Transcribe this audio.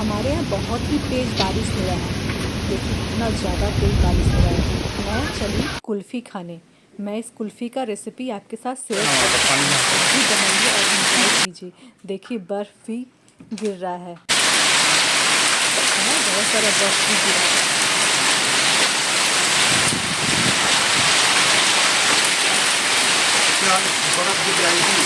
हमारे यहाँ बहुत ही तेज़ बारिश हो रहा है। देखिए कितना ज़्यादा तेज़ बारिश हो रहा है। मैं चली कुल्फ़ी खाने। मैं इस कुल्फ़ी का रेसिपी आपके साथ शेयर करती हूँ। आप भी बनाइए और एंजॉय कीजिए। देखिए बर्फ़ भी गिर रहा है ना, बहुत सारा बर्फ़ भी गिरा है। बर्फ गिर जाएगी।